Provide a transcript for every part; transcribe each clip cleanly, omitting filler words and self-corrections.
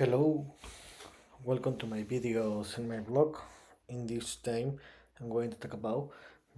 Hello, welcome to my videos and my blog. In this time, I'm going to talk about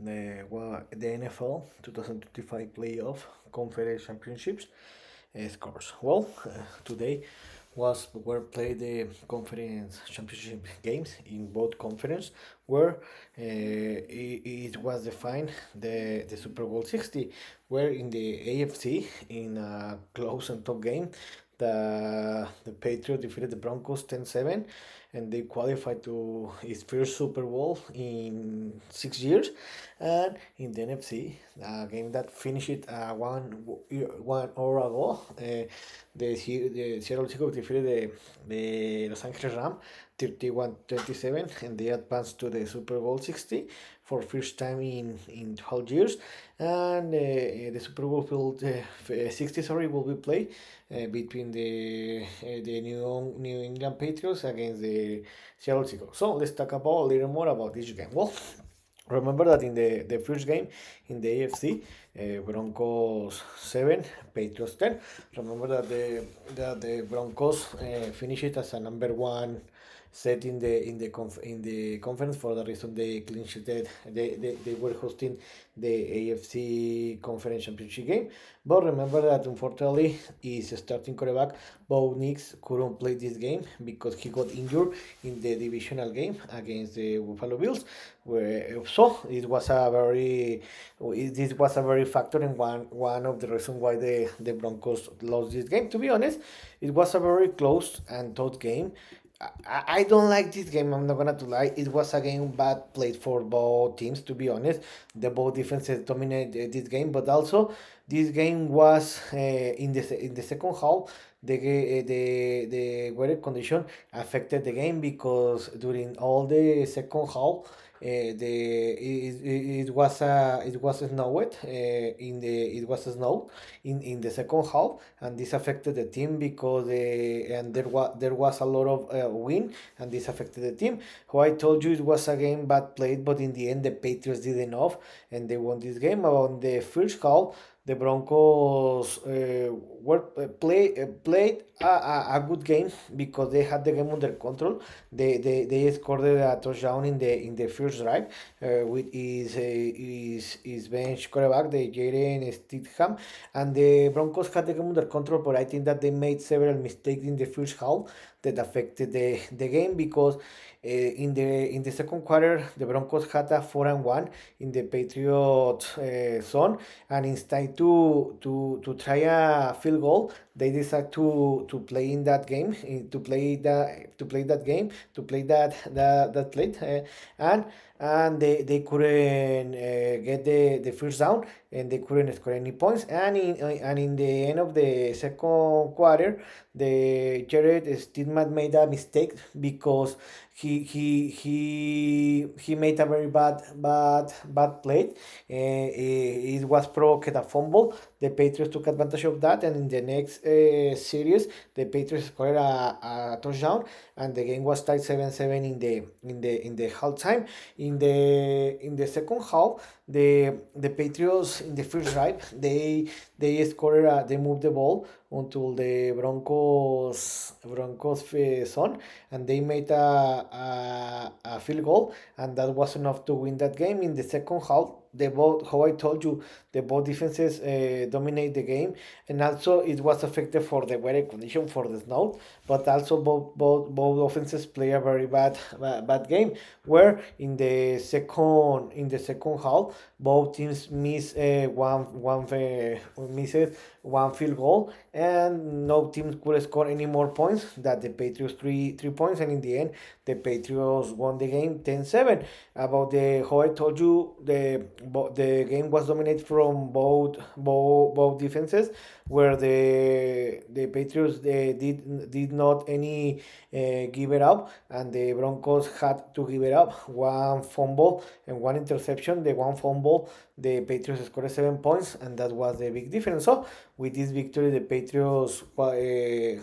the NFL 2025 playoff conference championships scores. Today were played the conference championship games in both conference where it was defined the Super Bowl 60, where in the AFC in a close and top game the Patriots defeated the Broncos 10-7 and they qualified to its first Super Bowl in 6 years. And in the NFC, a game that finished one hour ago, the Seattle Seahawks defeated the Los Angeles Rams 31-27 and they advanced to the Super Bowl 60 for first time in 12 years. And the Super Bowl 60 will be played between the New England Patriots against the Seattle Seahawks. So let's talk about a little more about this game. Well, remember that in the first game in the AFC, Broncos 7, Patriots 10. Remember that the Broncos finished as a number one set in the conference for the reason they clinched it. They were hosting the AFC Conference Championship game. But remember that unfortunately his starting quarterback Bo Nix couldn't play this game because he got injured in the divisional game against the Buffalo Bills. So this was a very factor and one of the reasons why the Broncos lost this game. To be honest, it was a very close and tough game. I don't like this game. I'm not gonna to lie. It was a game bad played for both teams. To be honest, the both defenses dominated this game, but also this game was in the second half. The weather condition affected the game because during all the second half, it was snowed it was snow in the second half, and this affected the team because and there was a lot of wind, and this affected the team. Who I told you it was a game bad played, but in the end the Patriots did enough and they won this game. On the first half, the Broncos played a good game because they had the game under control. They scored a touchdown in the first drive with his bench quarterback, the Jaden Stidham, and the Broncos had the game under control. But I think that they made several mistakes in the first half that affected the game because in the second quarter the Broncos had a 4-1 in the Patriot zone, and instead to try a field goal, they decide to play in that game, to play that play, and they couldn't get the first down, and they couldn't score any points. And in the end of the second quarter, the Jared Stidman made a mistake because he made a very bad play. It was provoked a fumble. The Patriots took advantage of that, and in the next series, the Patriots scored a touchdown, and the game was tied 7-7 in the halftime. In the second half, the Patriots in the first drive they scored they moved the ball until the Broncos zone, and they made a field goal, and that was enough to win that game. In the second half, how I told you, the both defenses dominate the game, and also it was affected for the weather condition for the snow, but also both offenses play a very bad game. Where in the second half, both teams misses one field goal, and no team could score any more points that the Patriots three points, and in the end the Patriots won the game 10-7. About the how I told you, the game was dominated from both defenses, where the Patriots did not any give it up, and the Broncos had to give it up. One fumble and one interception. The one fumble, the Patriots scored 7 points, and that was the big difference. So with this victory, the Patriots will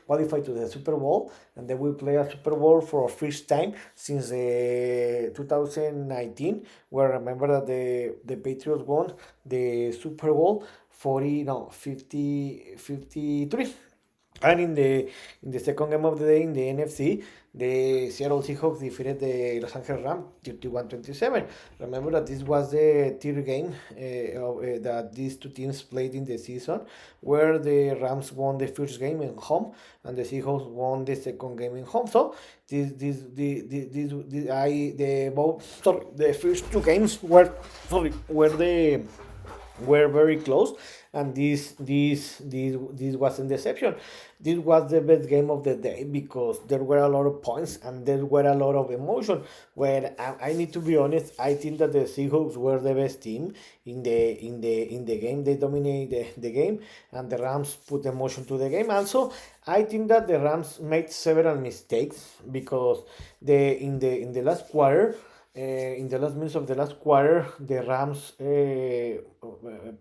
qualify to the Super Bowl, and they will play a Super Bowl for first time since 2019. Where remember that the Patriots won the Super Bowl 53. And in the second game of the day in the NFC, the Seattle Seahawks defeated the Los Angeles Rams 31-27. Remember that this was the third game that these two teams played in the season, where the Rams won the first game in home and the Seahawks won the second game in home. So the both sorry, the first two games were very close, and this wasn't the exception. This was the best game of the day because there were a lot of points and there were a lot of emotion. Where I need to be honest, I think that the Seahawks were the best team in the game. They dominated the game, and the Rams put emotion to the game. Also, I think that the Rams made several mistakes because in the last quarter, in the last minutes of the last quarter, the Rams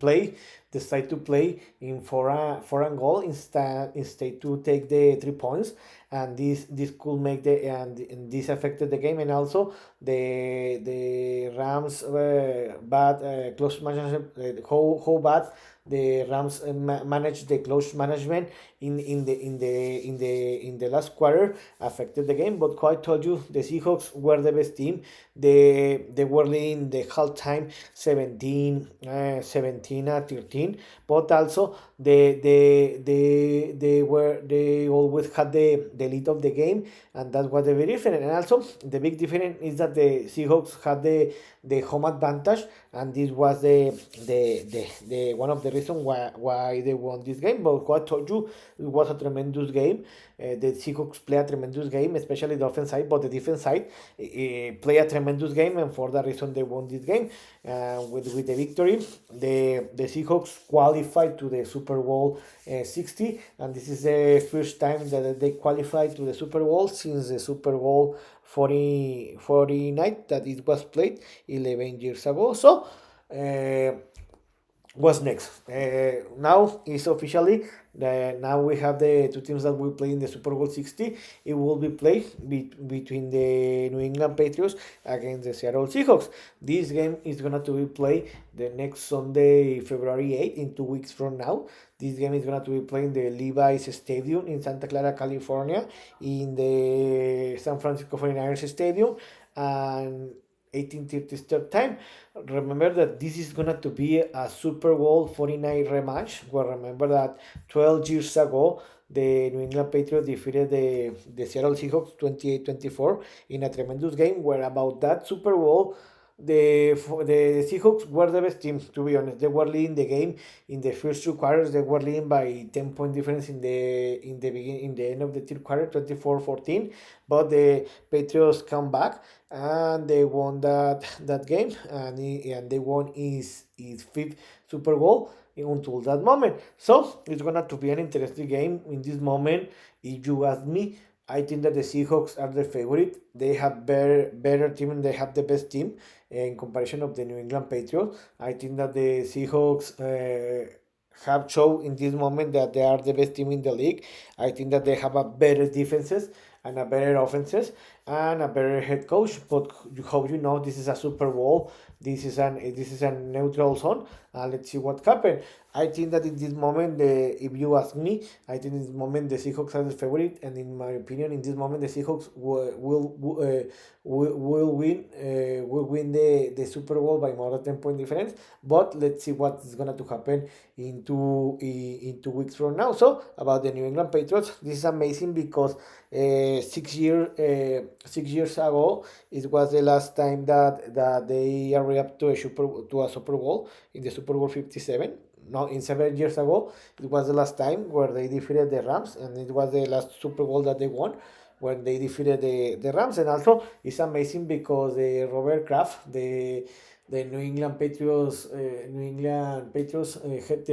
play decide to play in for a goal instead to take the 3 points, and this could make and this affected the game, and also the Rams bad close management, how bad the Rams managed the close management in the last quarter affected the game. But quite told you, the Seahawks were the best team. They were leading the halftime 17-13, but also they always had the lead of the game, and that was the very different. And also the big difference is that the Seahawks had the home advantage, and this was the one of the reasons why they won this game. But what I told you, it was a tremendous game. The Seahawks play a tremendous game, especially the offense side, but the defense side play a tremendous game, and for that reason they won this game. With the victory, the Seahawks qualified to the Super Bowl 60, and this is the first time that they qualified to the Super Bowl since the Super Bowl 49 that it was played 11 years ago. So, what's next? Now is officially now we have the two teams that will play in the Super Bowl 60. It will be played between the New England Patriots against the Seattle Seahawks. This game is gonna to be played the next Sunday, February 8th, in 2 weeks from now. This game is gonna to be played in the Levi's Stadium in Santa Clara, California, in the San Francisco 49ers Stadium, and 18:30 start time. Remember that this is gonna to be a Super Bowl 49 rematch. Well, remember that 12 years ago the New England Patriots defeated the Seattle Seahawks 28-24 in a tremendous game. Where about that Super Bowl, the Seahawks were the best team, to be honest. They were leading the game in the first two quarters. They were leading by 10 point difference in the end of the third quarter, 24-14. But the Patriots come back and they won that game, and they won his fifth Super Bowl until that moment. So it's gonna to be an interesting game in this moment. If you ask me, I think that the Seahawks are the favorite. They have better team, and they have the best team in comparison of the New England Patriots. I think that the Seahawks have shown in this moment that they are the best team in the league. I think that they have a better defenses and a better offenses and a better head coach. But you hope you know this is a Super Bowl. This is a neutral zone. Let's see what happens. I think that in this moment, if you ask me, I think in this moment the Seahawks are the favorite, and in my opinion, in this moment the Seahawks will win the Super Bowl by more than 10 point difference. But let's see what is gonna to happen in 2 weeks from now. So about the New England Patriots, this is amazing because 6 years ago it was the last time that they arrived to a Super Bowl in the Super Bowl 57. No, in 7 years ago, it was the last time where they defeated the Rams, and it was the last Super Bowl that they won when they defeated the Rams. And also, it's amazing because Robert Kraft, the New England Patriots head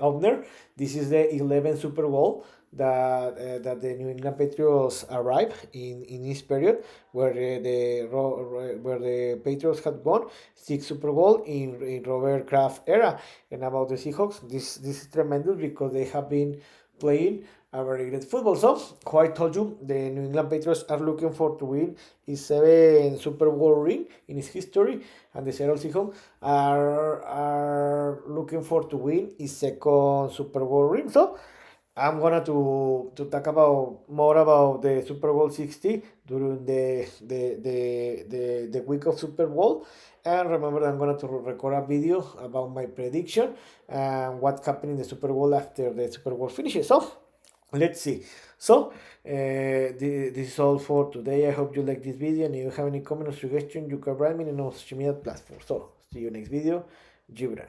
owner. This is the 11th Super Bowl that the New England Patriots arrived in this period, where the Patriots had won 6 Super Bowl in Robert Kraft era. And about the Seahawks, this is tremendous because they have been playing a very great football. So, how I told you, the New England Patriots are looking for to win his 7th Super Bowl ring in his history, and the Seattle Seahawks are looking for to win his second Super Bowl ring. So, I'm gonna to talk about more about the Super Bowl 60 during the week of Super Bowl. And remember that I'm gonna to record a video about my prediction and what happened in the Super Bowl after the Super Bowl finishes. So let's see. So this is all for today. I hope you like this video, and if you have any comment or suggestion, you can write me in our social media platform. So see you next video. Gibran.